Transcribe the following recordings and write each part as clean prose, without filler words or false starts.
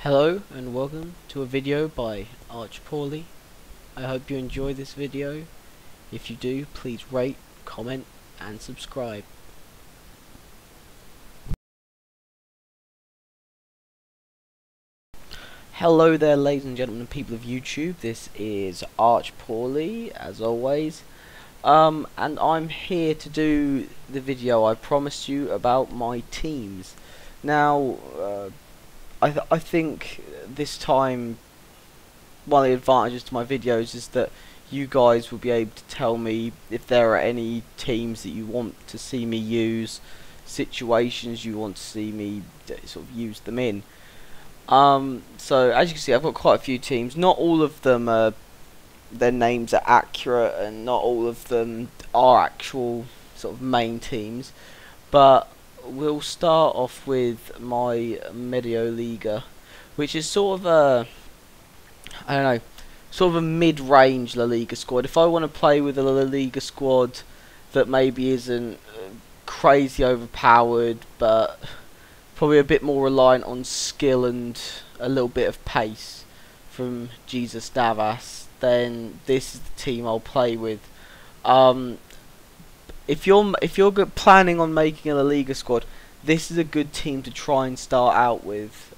Hello and welcome to a video by Archpoorly. I hope you enjoy this video. If you do, please rate, comment and subscribe. Hello there ladies and gentlemen and people of YouTube. This is Archpoorly as always. And I'm here to do the video I promised you about my teams. Now I think this time one of the advantages to my videos is that you guys will be able to tell me if there are any teams that you want to see me use, situations you want to see me sort of use them in. So as you can see, I've got quite a few teams. Not all of them their names are accurate, and not all of them are actual sort of main teams, but we'll start off with my Medio Liga, which is sort of a, I don't know, sort of a mid-range La Liga squad. If I want to play with a La Liga squad that maybe isn't crazy overpowered, but probably a bit more reliant on skill and a little bit of pace from Jesus Navas, then this is the team I'll play with. If you're planning on making a La Liga squad, this is a good team to try and start out with.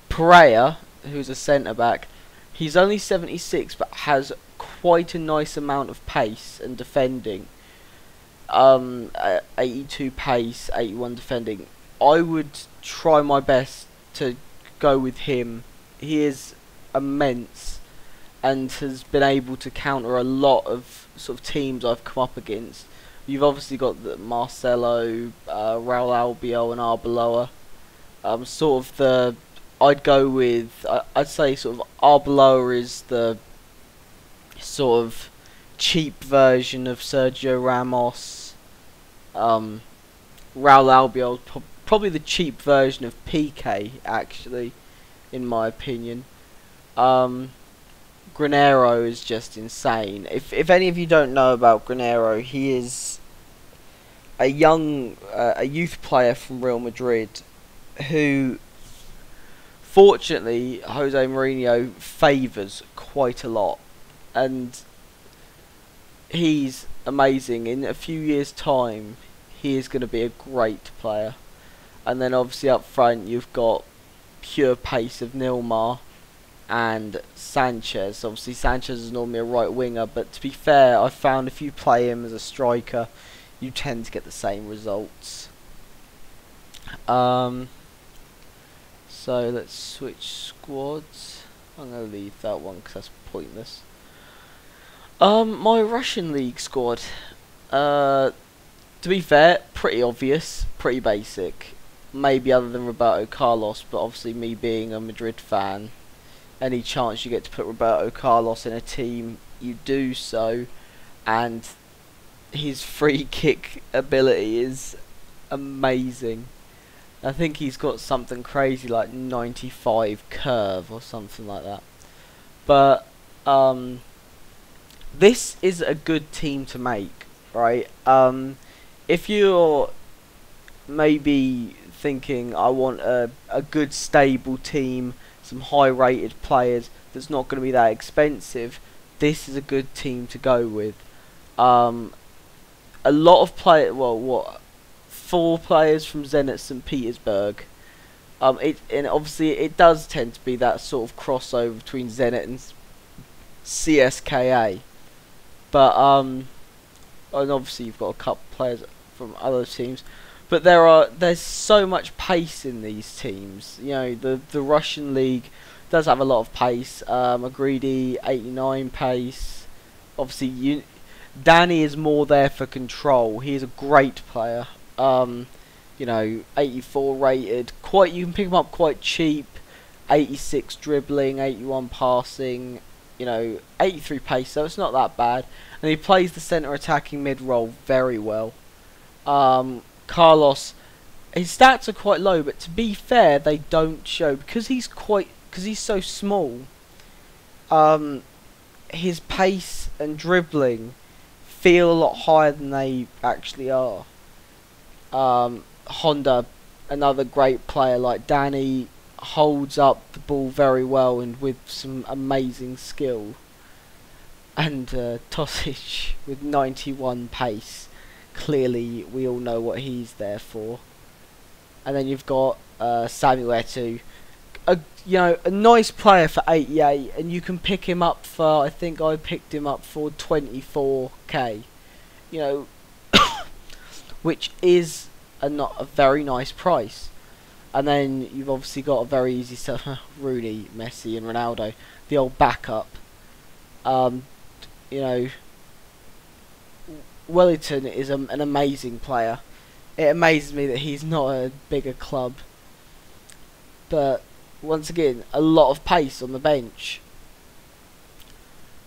Pereira, who's a centre back, he's only 76 but has quite a nice amount of pace and defending. 82 pace, 81 defending. I would try my best to go with him. He is immense and has been able to counter a lot of sort of teams I've come up against. You've obviously got the Marcelo, Raul Albiol and Arbeloa. Sort of the, I'd go with, I'd say sort of Arbeloa is the sort of cheap version of Sergio Ramos. Raul Albiol probably the cheap version of PK, actually, in my opinion. Granero is just insane. If any of you don't know about Granero, he is a youth player from Real Madrid who, fortunately, Jose Mourinho favours quite a lot, and he's amazing. In a few years' time, he is going to be a great player. And then obviously up front, you've got pure pace of Nilmar and Sanchez. Obviously Sanchez is normally a right winger, but to be fair, I've found if you play him as a striker, you tend to get the same results. So let's switch squads. I'm going to leave that one because that's pointless. My Russian league squad, to be fair, pretty obvious, pretty basic. Maybe other than Roberto Carlos, but obviously me being a Madrid fan, any chance you get to put Roberto Carlos in a team, you do so, and his free kick ability is amazing. I think he's got something crazy like 95 curve or something like that. But this is a good team to make, right? If you're maybe thinking I want a good stable team, some high rated players that's not going to be that expensive, this is a good team to go with. A lot of players, well, 4 players from Zenit St. Petersburg. And obviously it does tend to be that sort of crossover between Zenit and CSKA. But and obviously you've got a couple of players from other teams. But there's so much pace in these teams. You know, the Russian league does have a lot of pace. Magridi, 89 pace. Obviously, Danny is more there for control. He is a great player. You know, 84 rated. You can pick him up quite cheap. 86 dribbling, 81 passing. You know, 83 pace. So it's not that bad. And he plays the centre attacking mid role very well. Carlos, his stats are quite low, but to be fair, they don't show because he's so small. His pace and dribbling feel a lot higher than they actually are. Honda another great player like Danny holds up the ball very well and with some amazing skill. And Tosic with 91 pace. Clearly, we all know what he's there for. And then you've got Samuel Eto'o, a nice player for 88, and you can pick him up for, I think I picked him up for 24k, which is not a very nice price. And then you've obviously got a very easy stuff, Rooney, Messi, and Ronaldo, the old backup. Wellington is an amazing player. It amazes me that he's not a bigger club. But once again, a lot of pace on the bench.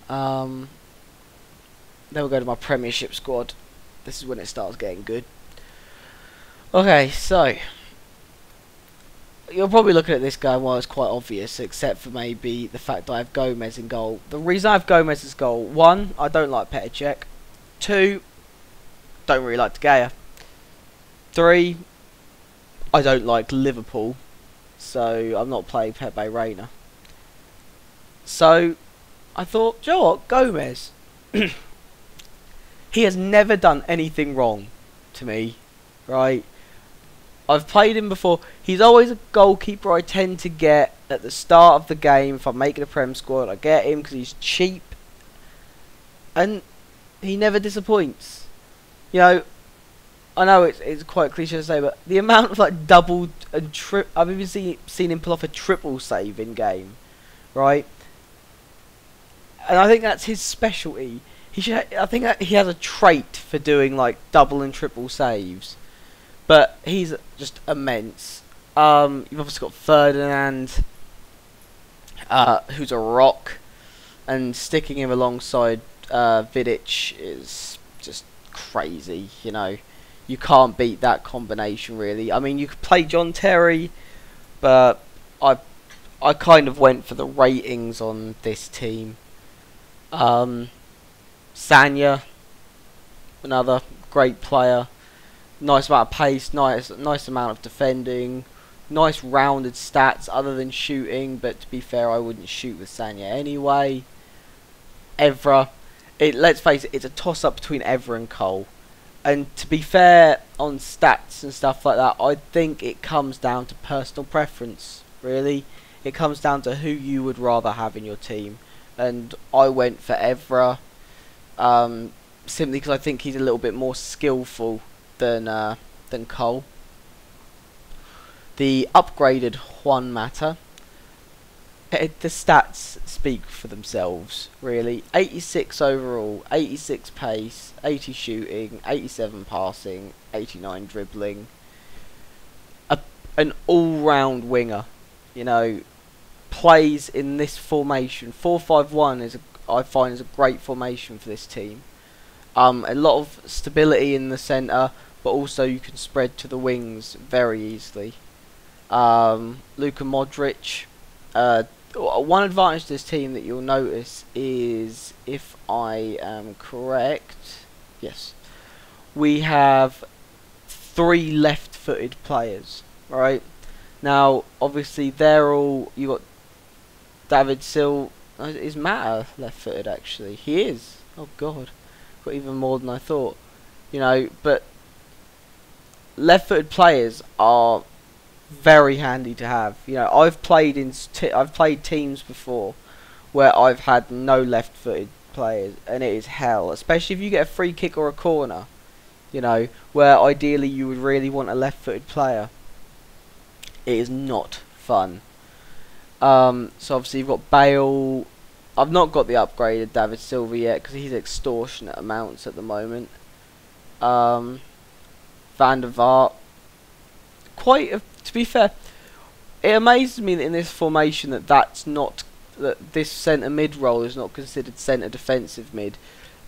Then we'll go to my Premiership squad. This is when it starts getting good. Okay, so you're probably looking at this guy, well, it's quite obvious, except for maybe the fact that I have Gomez in goal. The reason I have Gomez as goal: 1, I don't like Petr Cech. 2, don't really like De Gea. 3, I don't like Liverpool, so I'm not playing Pepe Reina. So I thought, do you know what, Gomez, he has never done anything wrong to me, right? I've played him before. He's always a goalkeeper I tend to get at the start of the game. If I'm making a Prem squad, I get him because he's cheap. And he never disappoints. I know it's quite cliche to say, but the amount of like double and I've even seen him pull off a triple save in game, right? And I think that's his specialty. I think that he has a trait for doing like double and triple saves, but he's just immense. You've obviously got Ferdinand, who's a rock, and sticking him alongside Vidic is just crazy. You can't beat that combination, really. I mean, you could play John Terry, but I kind of went for the ratings on this team. Sanya, another great player. Nice amount of pace, nice amount of defending, nice rounded stats other than shooting, but to be fair, I wouldn't shoot with Sanya anyway. Evra, let's face it, it's a toss-up between Evra and Cole. And to be fair, on stats and stuff like that, I think it comes down to personal preference, really. It comes down to who you would rather have in your team. And I went for Evra, simply because I think he's a little bit more skillful than Cole. The upgraded Juan Mata. The stats speak for themselves, really. 86 overall, 86 pace, 80 shooting, 87 passing, 89 dribbling. An all-round winger, plays in this formation. 4-5-1 I find is a great formation for this team. A lot of stability in the centre, but also you can spread to the wings very easily. Luka Modric. One advantage to this team that you'll notice is, if I am correct, yes, we have 3 left-footed players, right? Now, obviously, you got David Silva. Is Mata left-footed, actually? He is. Oh, God. Got even more than I thought. But left-footed players are very handy to have. I've played teams before where I've had no left-footed players, and it is hell, especially if you get a free kick or a corner, where ideally you would really want a left-footed player. It is not fun. So obviously you've got Bale. I've not got the upgraded David Silva yet because he's extortionate amounts at the moment. Van der Vaart. To be fair, it amazes me that in this formation that this centre mid role is not considered centre defensive mid,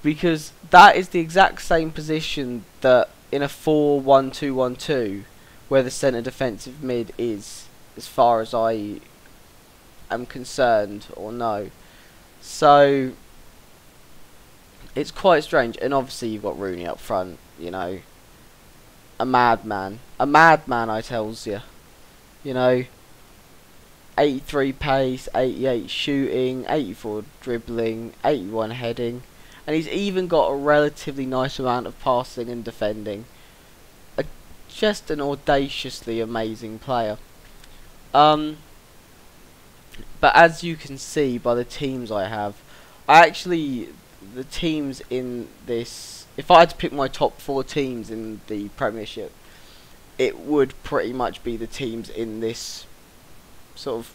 because that is the exact same position that in a 4-1-2-1-2 where the centre defensive mid is, as far as I am concerned or know. So it's quite strange, and obviously you've got Rooney up front. a madman. A madman, I tells you. You know, 83 pace, 88 shooting, 84 dribbling, 81 heading, and he's even got a relatively nice amount of passing and defending. Just an audaciously amazing player. But as you can see by the teams I have, the teams in this, if I had to pick my top 4 teams in the Premiership, it would pretty much be the teams in this sort of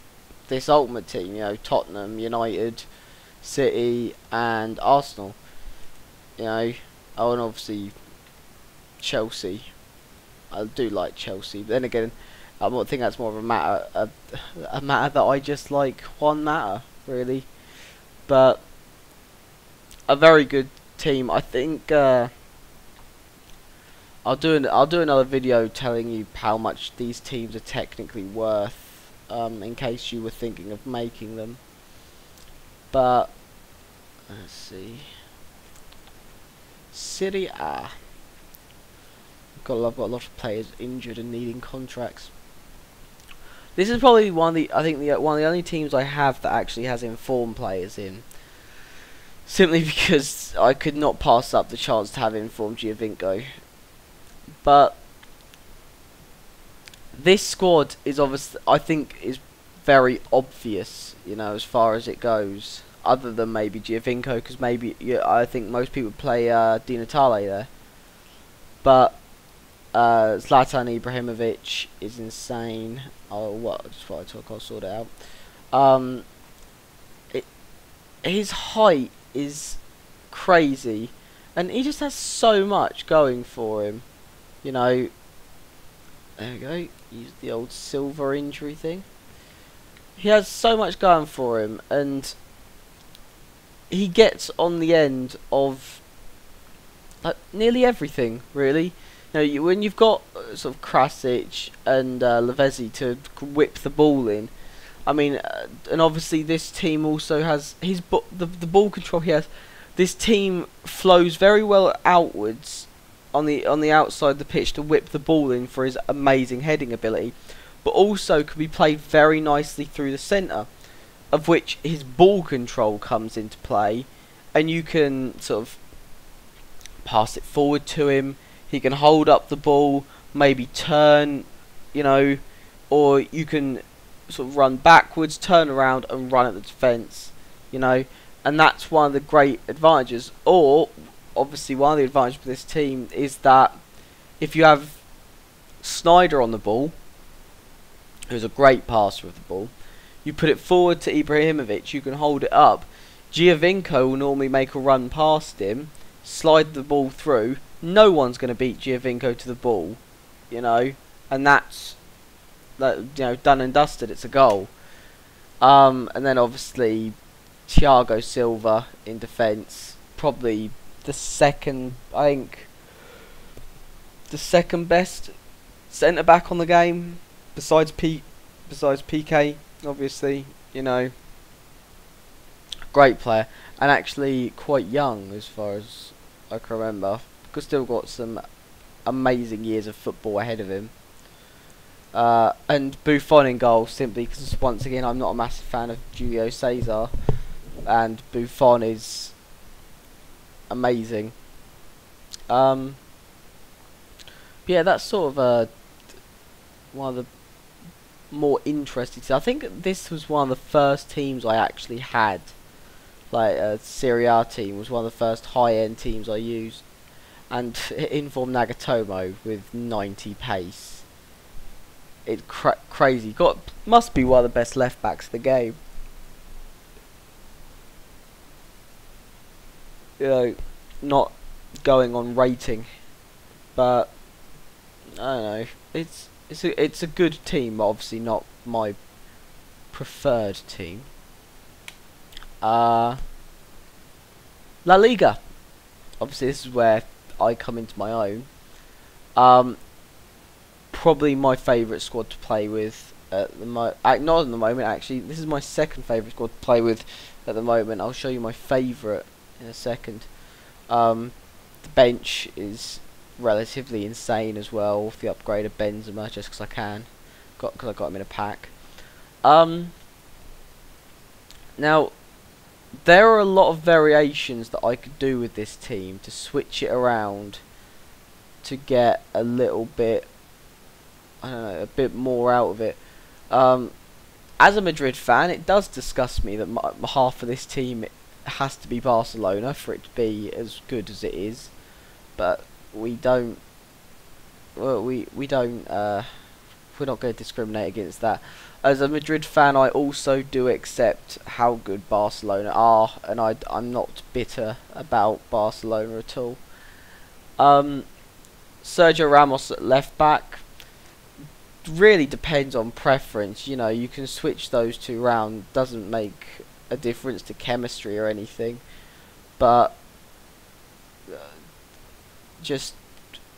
this ultimate team, you know, Tottenham, United, City and Arsenal, you know. Oh, and obviously Chelsea. I do like Chelsea, but then again, I think that's more of a matter that I just like one matter really. But a very good team. I think I'll do another video telling you how much these teams are technically worth, in case you were thinking of making them. But let's see, Serie A. I've got a lot of players injured and needing contracts. This is probably one of the one of the only teams I have that actually has informed players in. Simply because I could not pass up the chance to have informed Giovinco. But this squad is obviously, I think, is very obvious, you know, as far as it goes. Other than maybe Giovinco, because maybe, yeah, I think most people play Di Natale there. But Zlatan Ibrahimovic is insane. Oh, what? Just what I took, I'll sort it out. His height is crazy, and he just has so much going for him. You know, there we go. Use the old silver injury thing. He has so much going for him, and he gets on the end of like nearly everything, really. You know, when you've got sort of Krasic and Lavezzi to whip the ball in, I mean, and obviously this team also has the ball control he has. This team flows very well outwards on the outside of the pitch to whip the ball in for his amazing heading ability, but also can be played very nicely through the centre, of which his ball control comes into play, and you can sort of pass it forward to him. He can hold up the ball, maybe turn, you know, or you can sort of run backwards, turn around and run at the defence, you know, and that's one of the great advantages. Or obviously one of the advantages for this team is that if you have Snyder on the ball, who's a great passer of the ball, you put it forward to Ibrahimovic, you can hold it up. Giovinco will normally make a run past him, slide the ball through. No one's going to beat Giovinco to the ball, you know, and that's, you know, done and dusted. It's a goal. And then obviously Thiago Silva in defence, probably the second, I think, the second best centre back on the game, besides PK, obviously, you know. Great player, and actually quite young as far as I can remember. Because still got some amazing years of football ahead of him. And Buffon in goal, simply because once again I'm not a massive fan of Julio Cesar, and Buffon is amazing. Yeah, that's sort of one of the more interesting. I think this was one of the first teams I actually had. Like a Serie A team was one of the first high-end teams I used. And informed Nagatomo with 90 pace. It's crazy. Must be one of the best left backs of the game. You know, not going on rating, but I don't know. It's a good team, but obviously not my preferred team. La Liga. Obviously, this is where I come into my own. Probably my favourite squad to play with at the not at the moment, actually. This is my second favourite squad to play with at the moment. I'll show you my favourite in a second. The bench is relatively insane as well with the upgrade of Benzema, just because I can, because I got him in a pack. Now there are a lot of variations that I could do with this team to switch it around to get a little bit, I don't know, a bit more out of it. As a Madrid fan, it does disgust me that half of this team has to be Barcelona for it to be as good as it is. But we don't. Well, we don't. We're not going to discriminate against that. As a Madrid fan, I also do accept how good Barcelona are, and I'm not bitter about Barcelona at all. Sergio Ramos at left back. Really depends on preference. You know, you can switch those two around. Doesn't make a difference to chemistry or anything, but it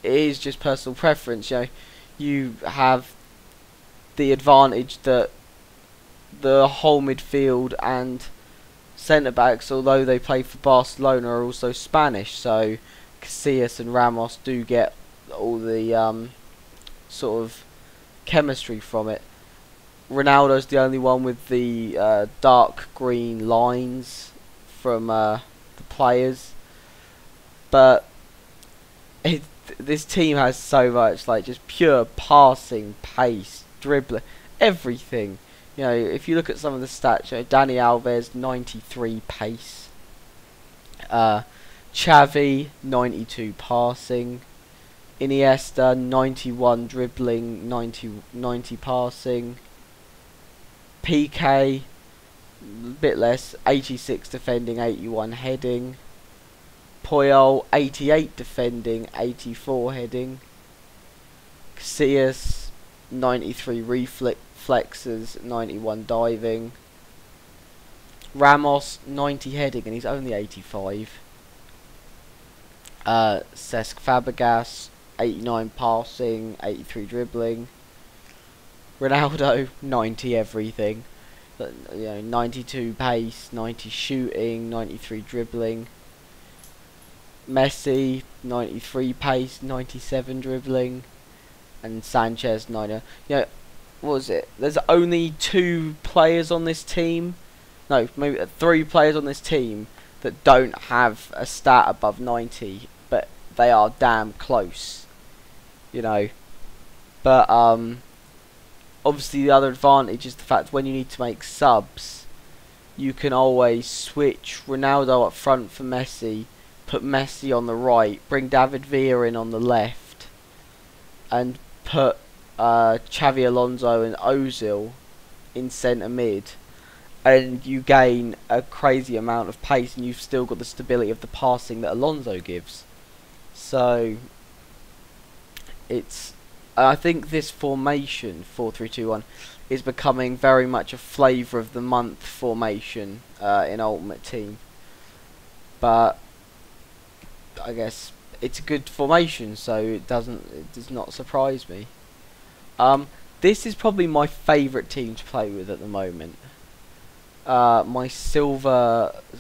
is just personal preference. You know, you have the advantage that the whole midfield and centre backs, although they play for Barcelona, are also Spanish. So Casillas and Ramos do get all the sort of chemistry from it. Ronaldo's the only one with the dark green lines from the players, but this team has so much, like, just pure passing, pace, dribbling, everything. You know, if you look at some of the stats, you know, Dani Alves 93 pace, Xavi 92 passing, Iniesta 91 dribbling, 90 passing, PK a bit less, 86 defending, 81 heading, Puyol 88 defending, 84 heading, Casillas 93 reflexes, 91 diving, Ramos 90 heading and he's only 85. Cesc Fabregas 89 passing, 83 dribbling. Ronaldo 90 everything. You know, 92 pace, 90 shooting, 93 dribbling. Messi 93 pace, 97 dribbling, and Sanchez 90. You know, what was it? There's only 2 players on this team. No, maybe 3 players on this team that don't have a stat above 90, but they are damn close. You know, but obviously the other advantage is the fact when you need to make subs, you can always switch Ronaldo up front for Messi, put Messi on the right, bring David Villa in on the left, and put Xavi Alonso and Ozil in centre mid, and you gain a crazy amount of pace, and you've still got the stability of the passing that Alonso gives. So I think this formation 4-3-2-1 is becoming very much a flavour of the month formation in Ultimate Team. But I guess it's a good formation, so it does not surprise me. This is probably my favourite team to play with at the moment. My Silver /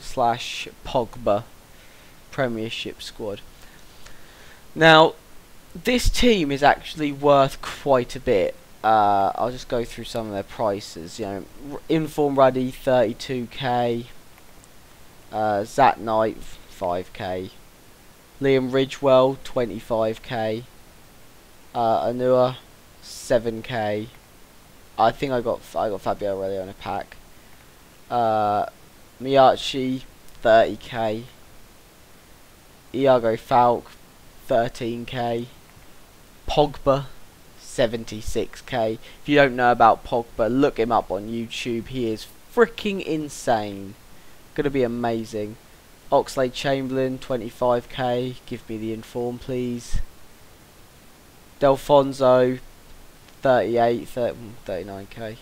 Pogba Premiership squad. Now, this team is actually worth quite a bit. I'll just go through some of their prices. You know, Inform Ruddy 32k, Zat Knight 5k, Liam Ridgewell 25k, Anua 7k. I think I got Fabio Aurelio in a pack. Miyachi 30k, Iago Falk 13k, Pogba 76k. If you don't know about Pogba, look him up on YouTube. He is freaking insane. Gonna be amazing. Oxlade-Chamberlain 25k. Give me the inform, please. Delfonso 39k,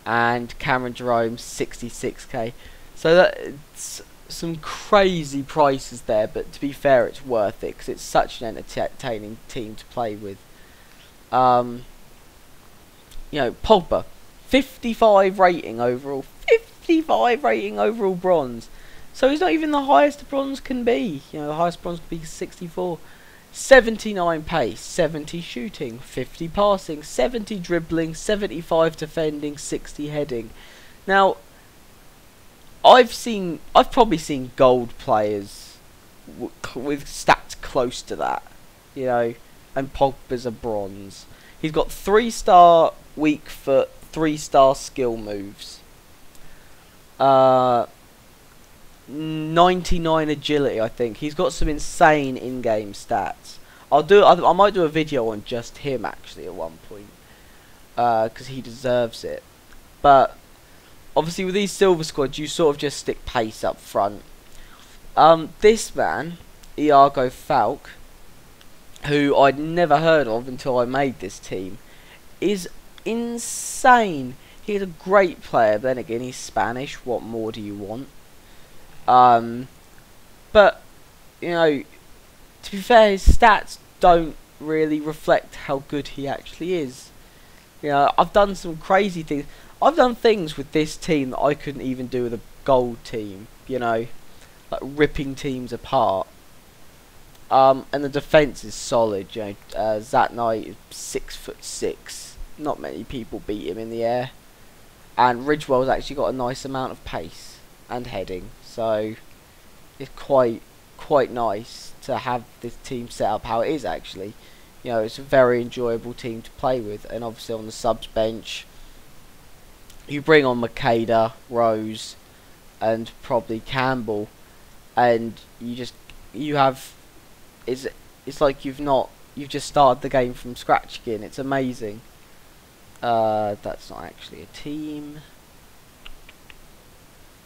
and Cameron Jerome 66k. So that's some crazy prices there, but to be fair, it's worth it because it's such an entertaining team to play with. You know, Pogba 55 rating overall, 55 rating overall bronze. So he's not even the highest the bronze can be. You know, the highest bronze can be 64. 79 pace, 70 shooting, 50 passing, 70 dribbling, 75 defending, 60 heading. Now, I've probably seen gold players with stats close to that, you know, and Pogba's a bronze. He's got 3-star weak foot, 3-star skill moves, 99 agility. I think he's got some insane in-game stats. I might do a video on just him actually at one point, because he deserves it. But obviously with these silver squads, you sort of just stick pace up front. This man, Iago Falk, who I'd never heard of until I made this team, is insane. He's a great player, but then again, he's Spanish. What more do you want? But, you know, to be fair, his stats don't really reflect how good he actually is. You know, I've done some crazy things. I've done things with this team that I couldn't even do with a gold team, you know, like ripping teams apart. And the defence is solid, you know. Zat Knight is 6'6". Not many people beat him in the air. And Ridgewell's actually got a nice amount of pace and heading, so it's quite nice to have this team set up how it is actually. You know, it's a very enjoyable team to play with. And obviously on the subs bench, you bring on Makeda, Rose, and probably Campbell, and you have it's like you've just started the game from scratch again. It's amazing. That's not actually a team.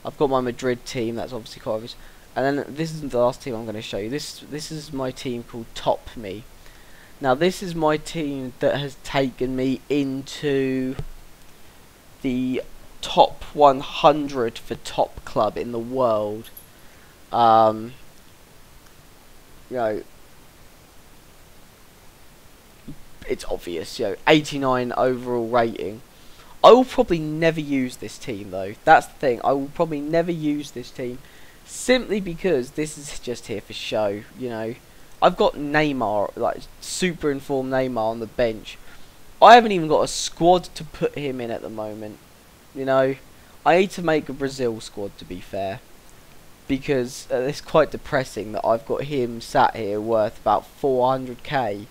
I've got my Madrid team. That's obviously quite obvious. And then this isn't the last team I'm going to show you. This is my team called Top Me. Now this is my team that has taken me into the top 100 for top club in the world. You know, it's obvious, you know, 89 overall rating. I will probably never use this team though. That's the thing. I will probably never use this team simply because this is just here for show, you know. I've got Neymar, like super informed Neymar on the bench. I haven't even got a squad to put him in at the moment. You know, I need to make a Brazil squad, to be fair, because it's quite depressing that I've got him sat here worth about 400k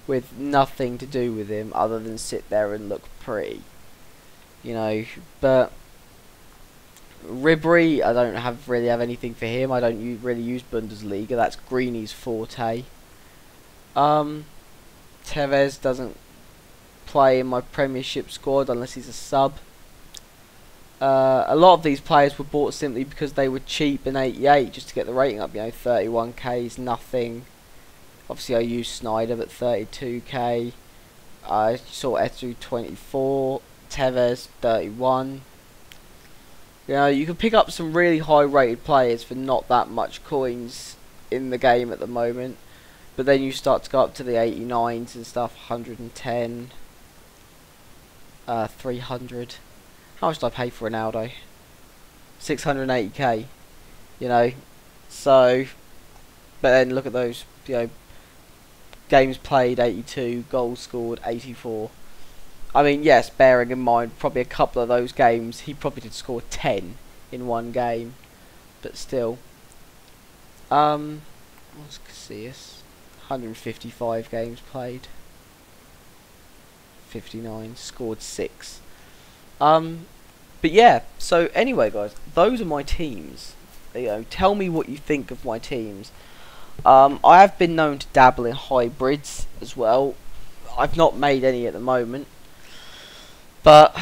with nothing to do with him other than sit there and look pretty. You know, but Ribery, I don't really have anything for him. I don't really use Bundesliga. That's Greeny's forte. Tevez doesn't play in my Premiership squad unless he's a sub. A lot of these players were bought simply because they were cheap in 88 just to get the rating up. You know, 31k is nothing. Obviously, I used Snyder, but 32k. I saw Etu 24. Tevez 31. You know, you can pick up some really high rated players for not that much coins in the game at the moment, but then you start to go up to the 89s and stuff. 110, 300. How much did I pay for Ronaldo? 680k. You know, so, but then look at those, you know, games played 82, goals scored 84. I mean, yes, bearing in mind probably a couple of those games he probably did score 10 in one game, but still. What's Casillas? 155 games played, 59, scored 6. But yeah, so anyway guys, those are my teams. You know, tell me what you think of my teams. I have been known to dabble in hybrids as well. I've not made any at the moment, but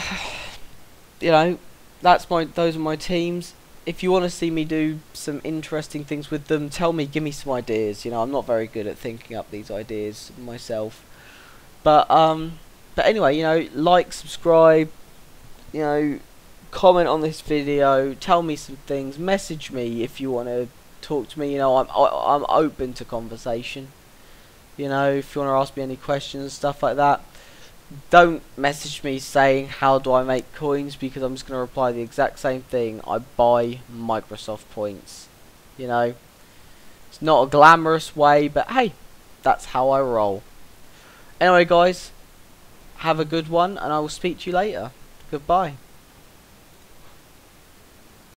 you know, those are my teams. If you want to see me do some interesting things with them, tell me, give me some ideas. You know, I'm not very good at thinking up these ideas myself. But anyway, you know, like, subscribe, you know, comment on this video, tell me some things, message me if you want to talk to me. You know, I'm open to conversation. You know, if you want to ask me any questions, stuff like that, don't message me saying how do I make coins, because I'm just going to reply the exact same thing. I buy Microsoft points. You know, it's not a glamorous way, but hey, That's how I roll. Anyway, guys, have a good one, and I will speak to you later. Goodbye.